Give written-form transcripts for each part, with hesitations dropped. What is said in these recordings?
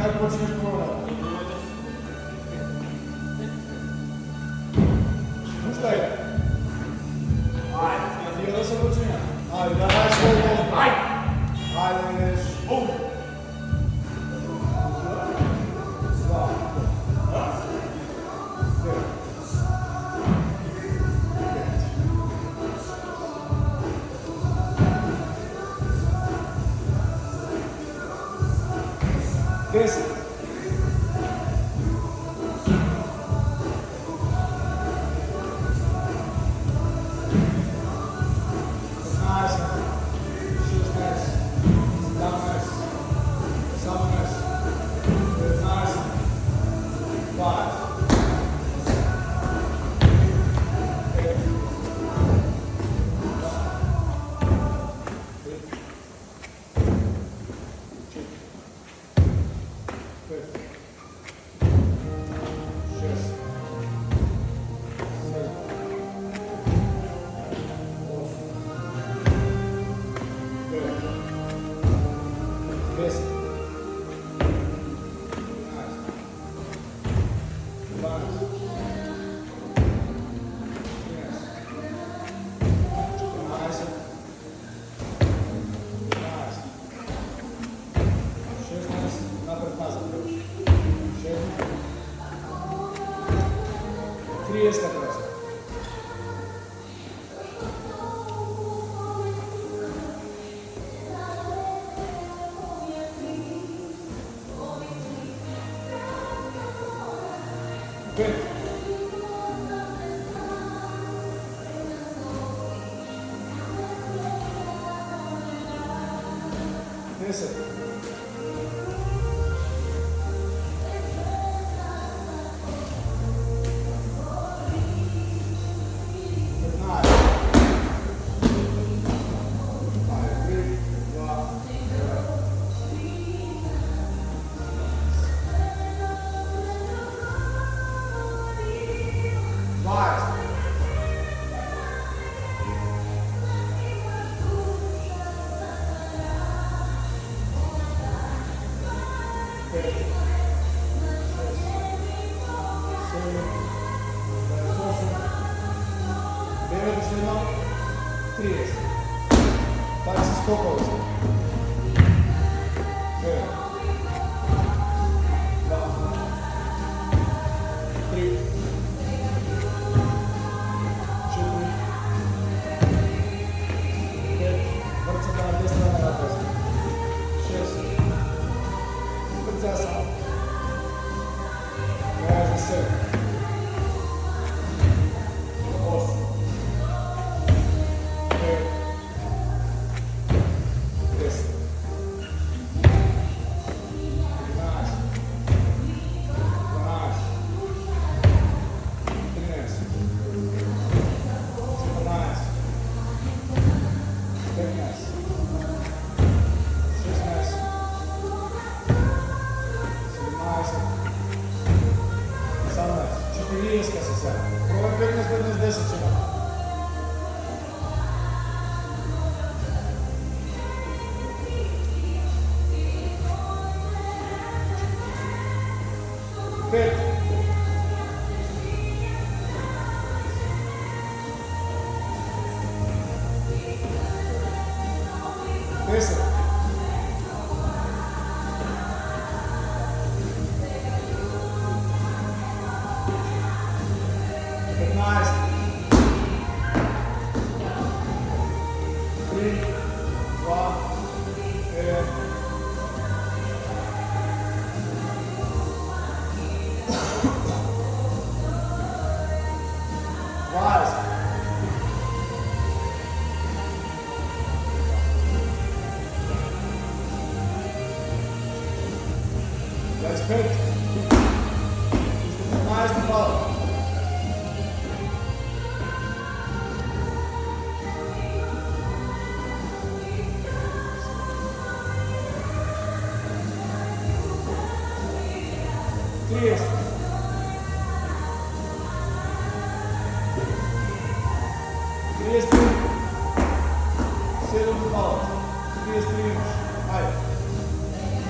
Как почнеш прво? Пушта е. Ајде, да се починя. Ајде, давај свој. Ајде, идеш. Десет.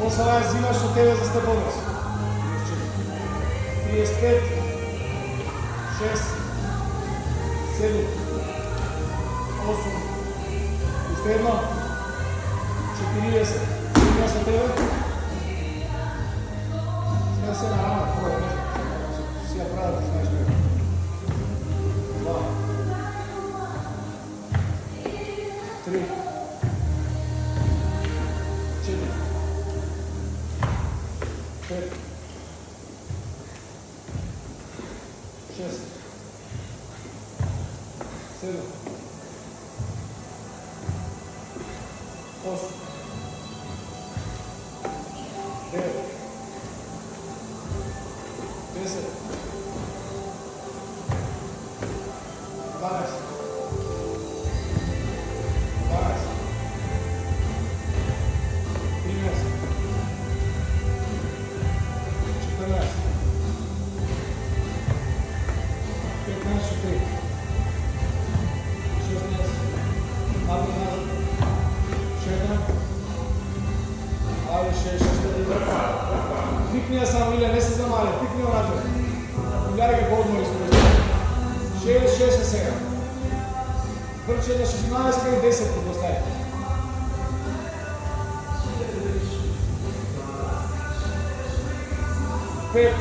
Посавај взимаш од тебе за степоност. 35, 6, 7, 8, уште едно, 40, взимаш од тебе. Сме се на рана, кој е нещо, си ја правил, знаеш бе. 2, 3, 4, 5, 6, 7, 8, 9, 10, 12, Пикни само Иле, не се замали, пикни онаде. Гледај како одмори скоро. 6 е сега. Врче на 16 и 10 постави. Пет.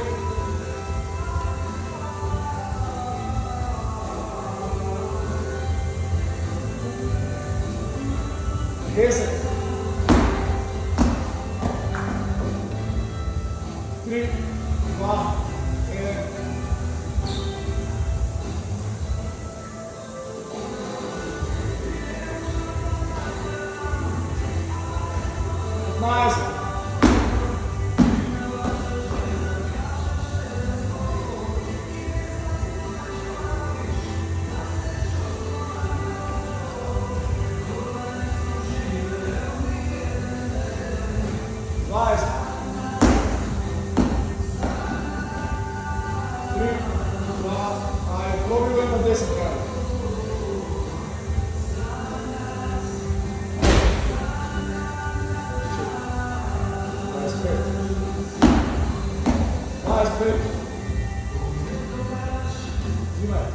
Десет. 3, 2, 1. Mais. Mais. 3, 2, ai, problema desse cara. Mais perto. Demais.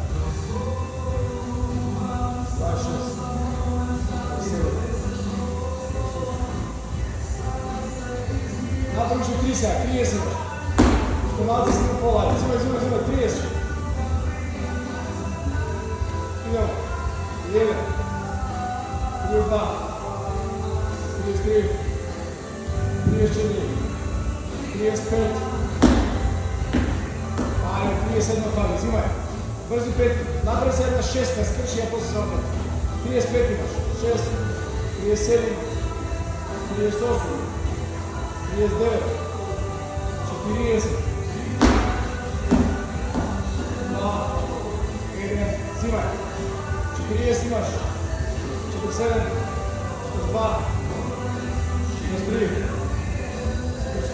Baixas. Napravit ću 30. Pomalci se ne polari. Zima, 30. Idemo. 1, 32, 33, 34, 35. Ajde, 37 fali, zimaj. Brzi 5, napravi se jedna 16, skrši, ja posle se opet. 35 imaš, 6, 37, 38, 39, 40, 2, 1, zimaj. 40 imaš, 47, 42, 43,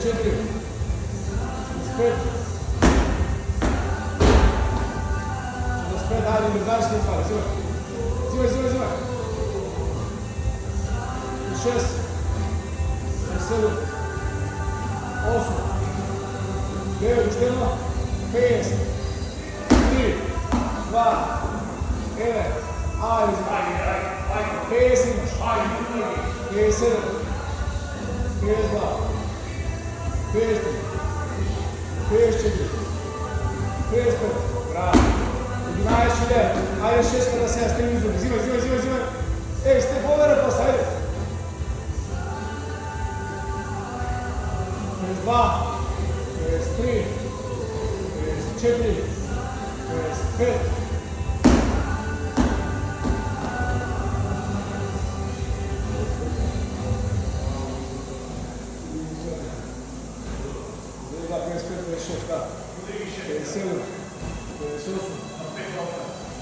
44, 45, Ajde, ne znaš što je stvari, zimaj. 6, 7, 8, 9, još jedno, 5, 3, 2, 1, ajde, 5 imaš, 57, 52, 53, 54, 55, bravo. 11 лет, ajde 6 kada se ja stavim izdubi, zimaj. Ej, ste povera posle, ajde. 52, 53, 54, 55. Da, 55, 56, da. 57, 58.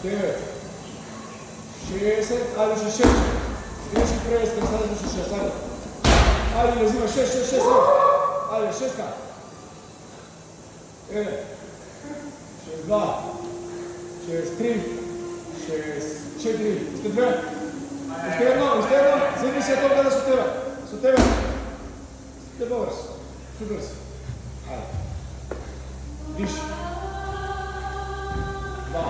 9, 60, ajde še 6, sljedeći prevestek, sada sluši 6, ajde. Ajde, uzima 6, ajde, 6, 1, 62, 63, 64, ste 2, Ušte jedno, zimi se to kada su tebe, Ide bovers. Super si. Ajde. Diši. 2.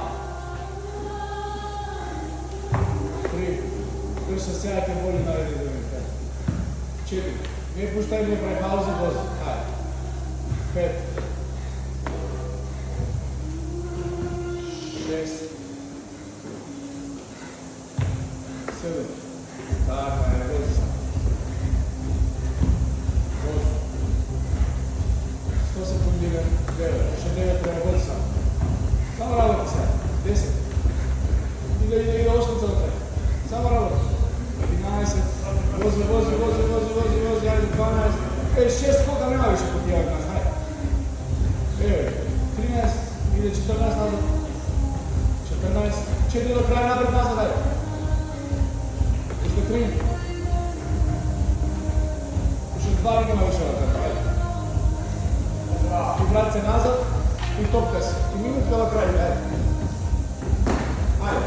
3. Još se sjajte bolje naredi da mi 4. Ne puštaj mi pre pauze vozi. Ajde. 5. 6. 7. Tako, ajde, vozi sam. 8. 100 sekundi, 9. Še 9 treba vozi sam. Samo radite sad. 10. Ide osmica do treba. Samo radite. 11. Vozi, ajde, 12. 6 koga nema više kod tijela nas, ajde. 13. Ide 14 nazad. 14. 4 do kraja napred nazad, ajde. Ušte 3. Ušte 2 nema više da treba, ajde. I vrat se nazad i topka se. I minutka do kraja, ajde. Ajde.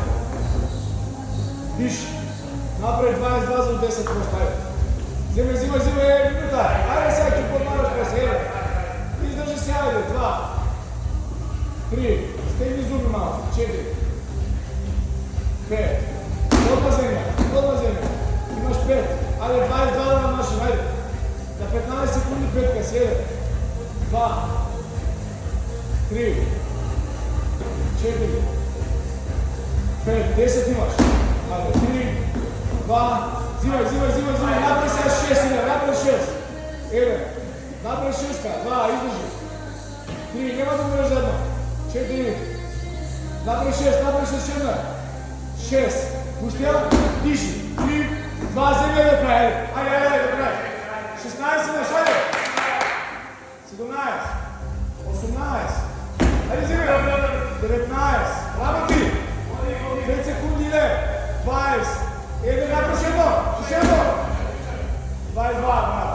Diši. Napravi 22 za 10%, ajde. Zimaj, minuta. Ajde sad ću podmaraš pa se, ajde. Izdrži se, ajde. 2. 3. Stegni zubi malo. 4. 5. Odmah zemlja. Imaš 5. Ajde, 22 da vam našem, ajde. Za 15 sekundi petka si, 1. 2. 3. 4. 5. 10 imaš. Ajde, 3. 2. Zimaj. Napravi se 6, napravi 6. 1. Napravi 6, 2, izdrži. 3, nema da umreš jedno. 4. Napravi 6, 6. Pušti jedan, diši. 3, 2, zemlja do kraja. Ajde, do kraja. 16 imaš, ajde. 17. 18. Ajde zemlja. 19. Bravo ti. 5 sekundi ide. 20. Napravi jedno. 22.